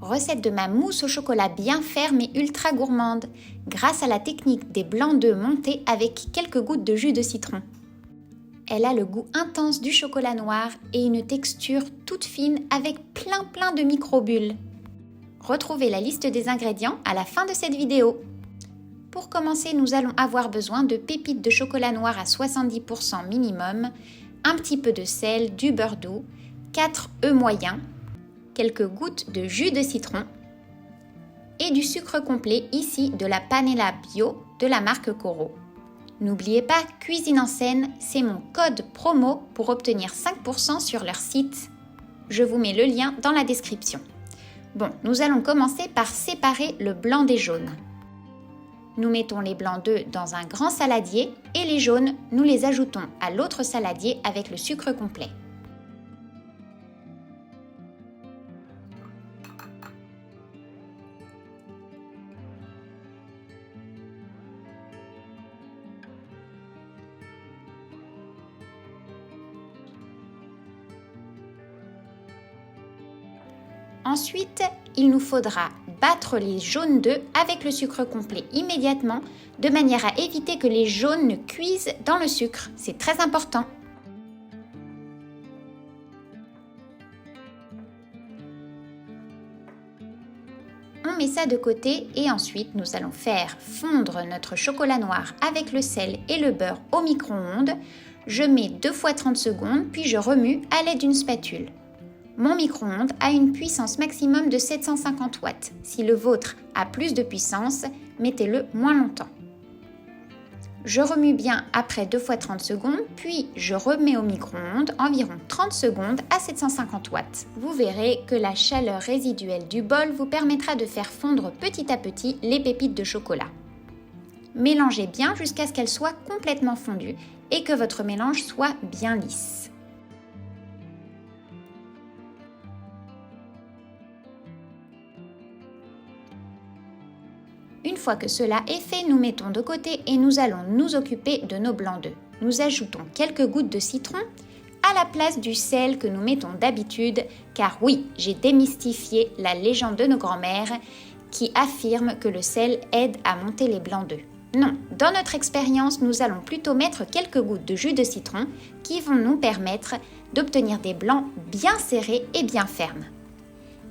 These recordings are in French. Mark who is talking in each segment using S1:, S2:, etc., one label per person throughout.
S1: Recette de ma mousse au chocolat bien ferme et ultra gourmande, grâce à la technique des blancs d'œufs montés avec quelques gouttes de jus de citron. Elle a le goût intense du chocolat noir et une texture toute fine avec plein de microbules. Retrouvez la liste des ingrédients à la fin de cette vidéo. Pour commencer, nous allons avoir besoin de pépites de chocolat noir à 70% minimum, un petit peu de sel, du beurre doux, 4 œufs moyens, quelques gouttes de jus de citron et du sucre complet, ici de la Panela Bio de la marque Coro. N'oubliez pas, Cuisine en Scène, c'est mon code promo pour obtenir 5% sur leur site. Je vous mets le lien dans la description. Bon, nous allons commencer par séparer le blanc des jaunes. Nous mettons les blancs d'œufs dans un grand saladier et les jaunes, nous les ajoutons à l'autre saladier avec le sucre complet. Ensuite, il nous faudra battre les jaunes d'œufs avec le sucre complet immédiatement, de manière à éviter que les jaunes ne cuisent dans le sucre. C'est très important. On met ça de côté et ensuite nous allons faire fondre notre chocolat noir avec le sel et le beurre au micro-ondes. Je mets 2 fois 30 secondes puis je remue à l'aide d'une spatule. Mon micro-ondes a une puissance maximum de 750 watts. Si le vôtre a plus de puissance, mettez-le moins longtemps. Je remue bien après 2 fois 30 secondes, puis je remets au micro-ondes environ 30 secondes à 750 watts. Vous verrez que la chaleur résiduelle du bol vous permettra de faire fondre petit à petit les pépites de chocolat. Mélangez bien jusqu'à ce qu'elles soient complètement fondues et que votre mélange soit bien lisse. Une fois que cela est fait, nous mettons de côté et nous allons nous occuper de nos blancs d'œufs. Nous ajoutons quelques gouttes de citron à la place du sel que nous mettons d'habitude, car oui, j'ai démystifié la légende de nos grands-mères qui affirme que le sel aide à monter les blancs d'œufs. Non, dans notre expérience, nous allons plutôt mettre quelques gouttes de jus de citron qui vont nous permettre d'obtenir des blancs bien serrés et bien fermes.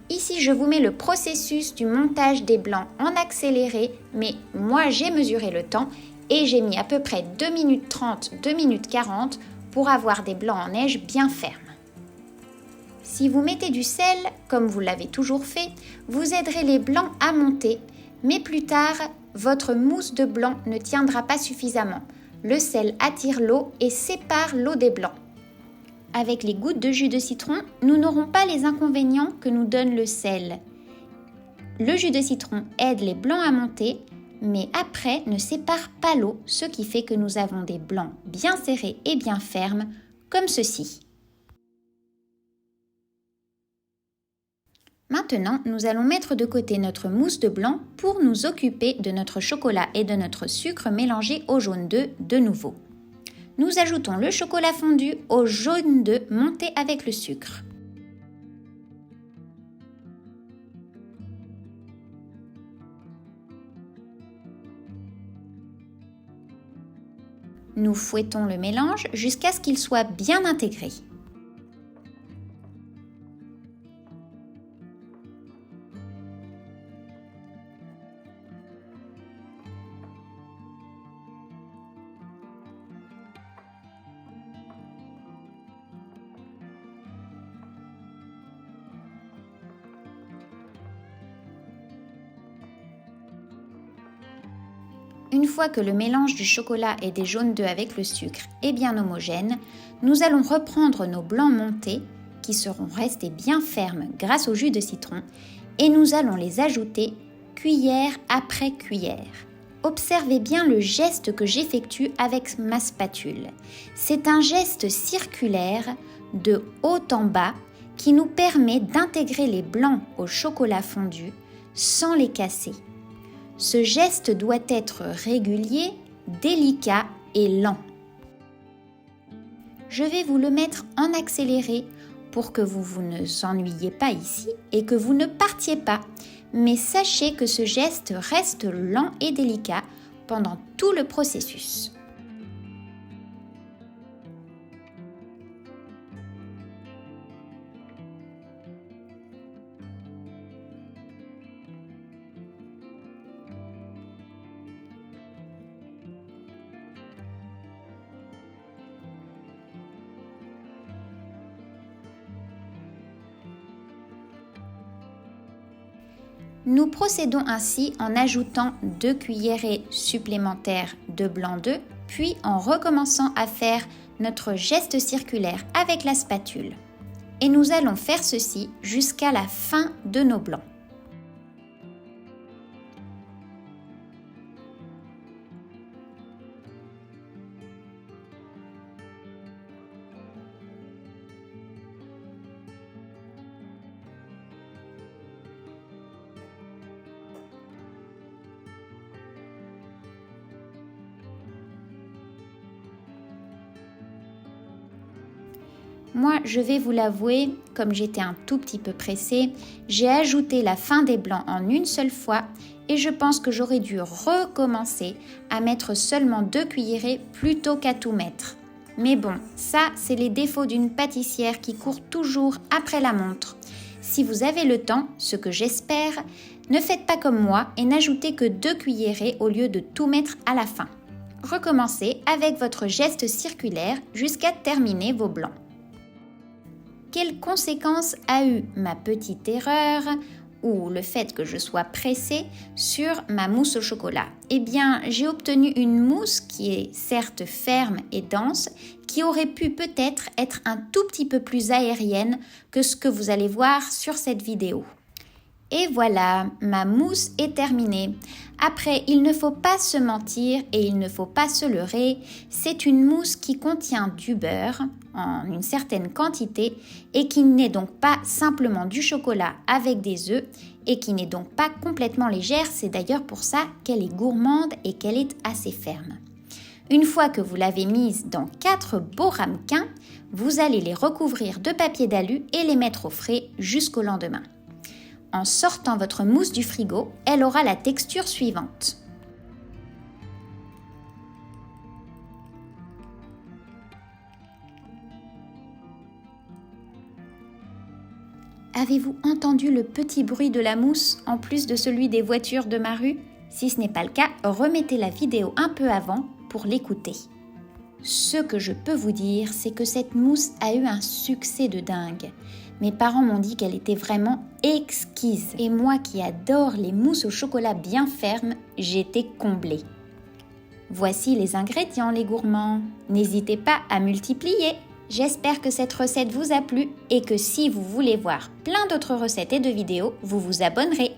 S1: Ici, je vous mets le processus du montage des blancs en accéléré, mais moi j'ai mesuré le temps et j'ai mis à peu près 2 minutes 30, 2 minutes 40 pour avoir des blancs en neige bien fermes. Si vous mettez du sel, comme vous l'avez toujours fait, vous aiderez les blancs à monter, mais plus tard, votre mousse de blanc ne tiendra pas suffisamment. Le sel attire l'eau et sépare l'eau des blancs. Avec les gouttes de jus de citron, nous n'aurons pas les inconvénients que nous donne le sel. Le jus de citron aide les blancs à monter, mais après ne sépare pas l'eau, ce qui fait que nous avons des blancs bien serrés et bien fermes, comme ceci. Maintenant, nous allons mettre de côté notre mousse de blanc pour nous occuper de notre chocolat et de notre sucre mélangé au jaune d'œuf de nouveau. Nous ajoutons le chocolat fondu au jaune d'œuf monté avec le sucre. Nous fouettons le mélange jusqu'à ce qu'il soit bien intégré. Une fois que le mélange du chocolat et des jaunes d'œufs avec le sucre est bien homogène, nous allons reprendre nos blancs montés, qui seront restés bien fermes grâce au jus de citron, et nous allons les ajouter cuillère après cuillère. Observez bien le geste que j'effectue avec ma spatule. C'est un geste circulaire de haut en bas qui nous permet d'intégrer les blancs au chocolat fondu sans les casser. Ce geste doit être régulier, délicat et lent. Je vais vous le mettre en accéléré pour que vous ne vous ennuyiez pas ici et que vous ne partiez pas. Mais sachez que ce geste reste lent et délicat pendant tout le processus. Nous procédons ainsi en ajoutant 2 cuillerées supplémentaires de blanc d'œuf, puis en recommençant à faire notre geste circulaire avec la spatule. Et nous allons faire ceci jusqu'à la fin de nos blancs. Moi, je vais vous l'avouer, comme j'étais un tout petit peu pressée, j'ai ajouté la fin des blancs en une seule fois et je pense que j'aurais dû recommencer à mettre seulement 2 cuillerées plutôt qu'à tout mettre. Mais bon, ça, c'est les défauts d'une pâtissière qui court toujours après la montre. Si vous avez le temps, ce que j'espère, ne faites pas comme moi et n'ajoutez que 2 cuillerées au lieu de tout mettre à la fin. Recommencez avec votre geste circulaire jusqu'à terminer vos blancs. Quelles conséquences a eu ma petite erreur ou le fait que je sois pressée sur ma mousse au chocolat? Eh bien, j'ai obtenu une mousse qui est certes ferme et dense, qui aurait pu peut-être être un tout petit peu plus aérienne que ce que vous allez voir sur cette vidéo. Et voilà, ma mousse est terminée. Après, il ne faut pas se mentir et il ne faut pas se leurrer. C'est une mousse qui contient du beurre en une certaine quantité et qui n'est donc pas simplement du chocolat avec des œufs et qui n'est donc pas complètement légère. C'est d'ailleurs pour ça qu'elle est gourmande et qu'elle est assez ferme. Une fois que vous l'avez mise dans 4 beaux ramequins, vous allez les recouvrir de papier d'alu et les mettre au frais jusqu'au lendemain. En sortant votre mousse du frigo, elle aura la texture suivante. Avez-vous entendu le petit bruit de la mousse en plus de celui des voitures de ma rue? Si ce n'est pas le cas, remettez la vidéo un peu avant pour l'écouter. Ce que je peux vous dire, c'est que cette mousse a eu un succès de dingue. Mes parents m'ont dit qu'elle était vraiment exquise. Et moi qui adore les mousses au chocolat bien fermes, j'étais comblée. Voici les ingrédients, les gourmands. N'hésitez pas à multiplier. J'espère que cette recette vous a plu et que si vous voulez voir plein d'autres recettes et de vidéos, vous vous abonnerez.